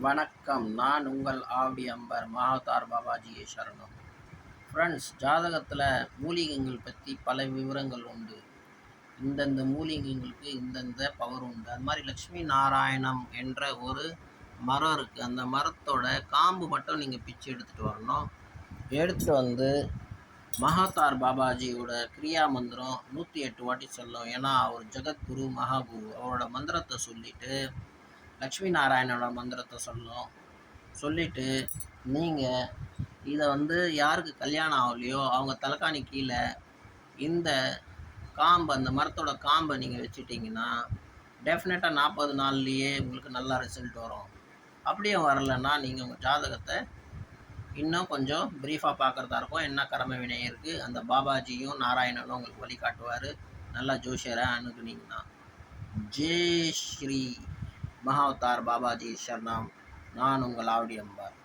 வணக்கம். நான் உங்கள் ஆவடி அம்பர் மகாவதார் பாபாஜியே சரணம். ஃப்ரெண்ட்ஸ், ஜாதகத்தில் மூலிகைகள் பற்றி பல விவரங்கள் உண்டு. இந்தந்த மூலிகைங்களுக்கு இந்தந்த பவர் உண்டு. அது மாதிரி லக்ஷ்மி நாராயணம் என்ற ஒரு மரம் இருக்குது. அந்த மரத்தோட காம்பு மட்டும் நீங்கள் பிச்சு எடுத்துகிட்டு வரணும். எடுத்துகிட்டு வந்து மகாவதார் பாபாஜியோட கிரியா மந்திரம் 108 வாட்டி சொல்லும். ஏன்னா அவர் ஜெகத்குரு மகாகுரு. அவரோட மந்திரத்தை சொல்லிவிட்டு லக்ஷ்மி நாராயணோட மந்திரத்தை சொல்லிவிட்டு நீங்கள் இதை யாருக்கு கல்யாணம் ஆகலையோ அவங்க தலைக்காணி கீழே இந்த அந்த மரத்தோட காம்பை நீங்கள் வச்சுட்டிங்கன்னா டெஃபினட்டாக 40 நாள்லேயே உங்களுக்கு நல்ல ரிசல்ட் வரும். அப்படியே வரலைன்னா நீங்கள் உங்கள் ஜாதகத்தை இன்னும் கொஞ்சம் ப்ரீஃபாக பார்க்குறதா இருக்கும். என்ன கடமை வினை இருக்குது, அந்த பாபாஜியும் நாராயணனும் உங்களுக்கு வழிகாட்டுவார். நல்லா ஜோஷியரை அணுகுனீங்கன்னா. ஜெய் ஸ்ரீ மகாவதார் பாபாஜி சரணம். நான் உங்கள் ஆவடி அம்பர்.